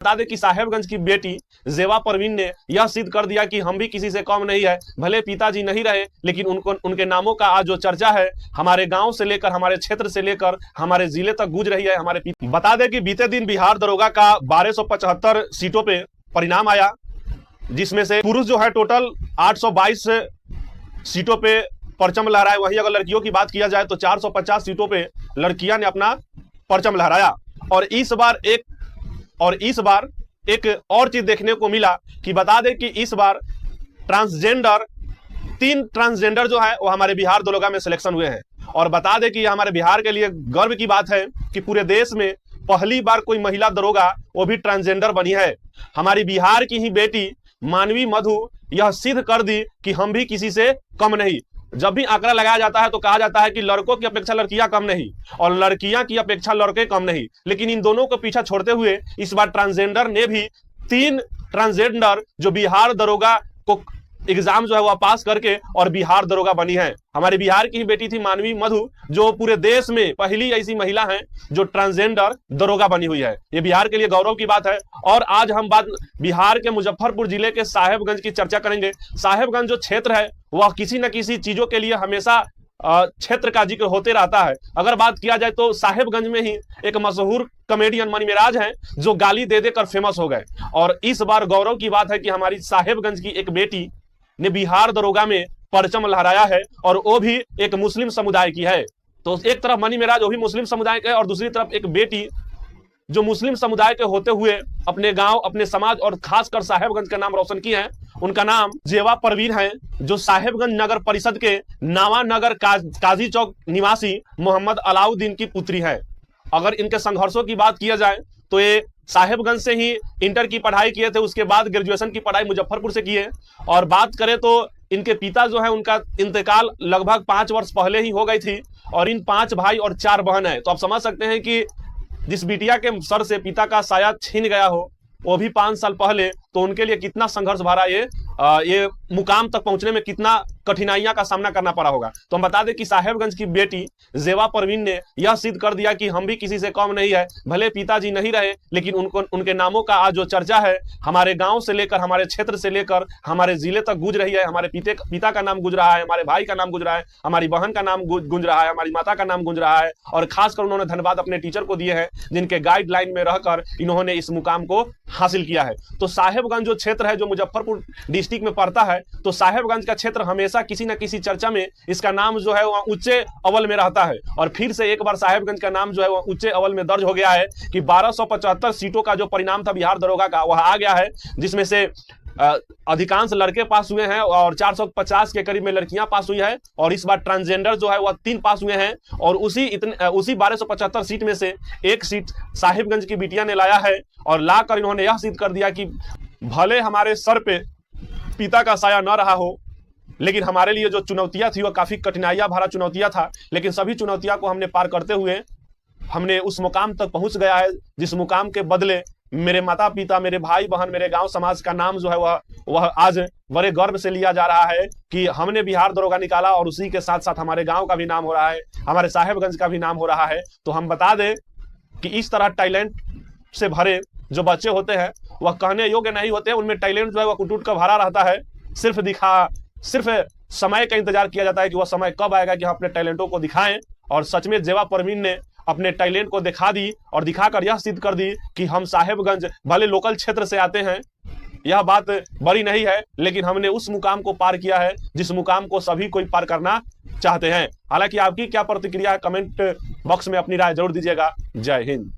बता दें कि साहेबगंज की बेटी जेवा परवीन ने यह सिद्ध कर दिया कि हम भी किसी से कम नहीं है। भले पिताजी नहीं रहे, लेकिन उनके नामों का आज जो चर्चा है हमारे गांव से लेकर, हमारे क्षेत्र से लेकर हमारे जिले तक गूंज रही है। बता दें कि बीते दिन बिहार दरोगा का 1275 सीटों पे परिणाम आया, जिसमें से पुरुष जो है टोटल 822 सीटों पे परचम लहराए। वहीं अगर लड़कियों की बात किया जाए तो 450 सीटों पे लड़कियां ने अपना परचम लहराया। और इस बार एक और चीज देखने को मिला कि बता दें कि इस बार तीन ट्रांसजेंडर जो है वो हमारे बिहार दरोगा में सिलेक्शन हुए हैं। और बता दें कि हमारे बिहार के लिए गर्व की बात है कि पूरे देश में पहली बार कोई महिला दरोगा वो भी ट्रांसजेंडर बनी है। हमारी बिहार की ही बेटी मानवी मधु यह सिद्ध कर दी कि हम भी किसी से कम नहीं। जब भी आंकड़ा लगाया जाता है तो कहा जाता है कि लड़कों की अपेक्षा लड़कियां कम नहीं और लड़कियां की अपेक्षा लड़के कम नहीं, लेकिन इन दोनों को पीछा छोड़ते हुए इस बार ट्रांसजेंडर ने भी 3 ट्रांसजेंडर जो बिहार दरोगा को एग्जाम जो है वह पास करके और बिहार दरोगा बनी है। हमारे बिहार की ही बेटी थी मानवी मधु, जो पूरे देश में पहली ऐसी महिला है जो ट्रांसजेंडर दरोगा बनी हुई है। ये बिहार के लिए गौरव की बात है। और आज हम बात बिहार के मुजफ्फरपुर जिले के साहेबगंज की चर्चा करेंगे। साहेबगंज जो क्षेत्र है वह किसी न किसी चीजों के लिए हमेशा क्षेत्र का जिक्र होते रहता है। अगर बात किया जाए तो साहेबगंज में ही एक मशहूर कॉमेडियन मनी मेराज हैं जो गाली दे देकर फेमस हो गए। और इस बार गौरव की बात है कि हमारी साहेबगंज की एक बेटी ने बिहार दरोगा में परचम लहराया है और वो भी एक मुस्लिम समुदाय की है। तो एक तरफ मनी मेराज वो भी मुस्लिम समुदाय के है और दूसरी तरफ एक बेटी जो मुस्लिम समुदाय के होते हुए अपने गांव, अपने समाज और खासकर साहेबगंज का नाम रोशन की है। उनका नाम जेवा परवीन है, जो साहेबगंज नगर परिषद के नावा नगर काजी चौक निवासी मोहम्मद अलाउद्दीन की पुत्री है। अगर इनके संघर्षों की बात किया जाए तो ये साहेबगंज से ही इंटर की पढ़ाई किए थे, उसके बाद ग्रेजुएशन की पढ़ाई मुजफ्फरपुर से किए। और बात करें तो इनके पिता जो है उनका इंतकाल लगभग 5 वर्ष पहले ही हो गई थी और इन 5 भाई और 4 बहन है। तो आप समझ सकते हैं कि जिस बिटिया के सर से पिता का साया छीन गया हो वो भी 5 साल पहले, तो उनके लिए कितना संघर्ष भरा ये मुकाम तक पहुंचने में कितना कठिनाइयां का सामना करना पड़ा होगा। तो हम बता दें कि साहेबगंज की बेटी जेवा परवीन ने यह सिद्ध कर दिया कि हम भी किसी से कम नहीं है। भले पिताजी नहीं रहे, लेकिन उनके नामों का आज जो चर्चा है हमारे गांव से लेकर, हमारे क्षेत्र से लेकर हमारे जिले तक गूंज रही है। हमारे पिता का नाम गूंज रहा है, हमारे भाई का नाम गूंज रहा है, हमारी बहन का नाम गूंज रहा है, हमारी माता का नाम गूंज रहा है। और खासकर उन्होंने धन्यवाद अपने टीचर को दिए हैं जिनके गाइडलाइन में रहकर इन्होंने इस मुकाम को हासिल किया है। तो साहेबगंज जो क्षेत्र है जो मुजफ्फरपुर डिस्ट्रिक्ट में पड़ता है, तो साहेबगंज का क्षेत्र हमेशा किसी न किसी चर्चा में इसका नाम जो है वह ऊंचे अव्वल में रहता है। और फिर से एक बार साहेबगंज का नाम जो है वह ऊंचे अव्वल में दर्ज हो गया है कि 1275 सीटों का जो परिणाम था बिहार दरोगा का वह आ गया है, जिसमें से अधिकांश लड़के पास हुए हैं और 450 के करीब में लड़कियां पास हुई है। और इस बार ट्रांसजेंडर जो है वह 3 पास हुए हैं और उसी 1275 सीट में से एक सीट साहिबगंज की बिटिया ने लाया है। और लाकर इन्होंने यह सिद्ध कर दिया कि भले हमारे सर पे पिता का साया न रहा हो, लेकिन हमारे लिए जो चुनौतियां थी वह काफी कठिनाइयां भरा चुनौतियां था, लेकिन सभी चुनौतियां को हमने पार करते हुए हमने उस मुकाम तक पहुंच गया है, जिस मुकाम के बदले मेरे माता पिता, मेरे भाई बहन, मेरे गांव समाज का नाम जो है वह आज बड़े गर्व से लिया जा रहा है कि हमने बिहार दरोगा निकाला। और उसी के साथ साथ हमारे गांव का भी नाम हो रहा है, हमारे साहेबगंज का भी नाम हो रहा है। तो हम बता दें कि इस तरह टैलेंट से भरे जो बच्चे होते हैं वह कहने योग्य नहीं होते, उनमें टैलेंट जो है वह कुट का भरा रहता है। सिर्फ समय का इंतजार किया जाता है कि वह समय कब आएगा कि हम अपने टैलेंटों को दिखाएं। और सच में जेवा परवीन ने अपने टैलेंट को दिखा दी और दिखाकर यह सिद्ध कर दी कि हम साहेबगंज भले लोकल क्षेत्र से आते हैं, यह बात बड़ी नहीं है, लेकिन हमने उस मुकाम को पार किया है जिस मुकाम को सभी कोई पार करना चाहते हैं। हालांकि आपकी क्या प्रतिक्रिया है, कमेंट बॉक्स में अपनी राय जरूर दीजिएगा। जय हिंद।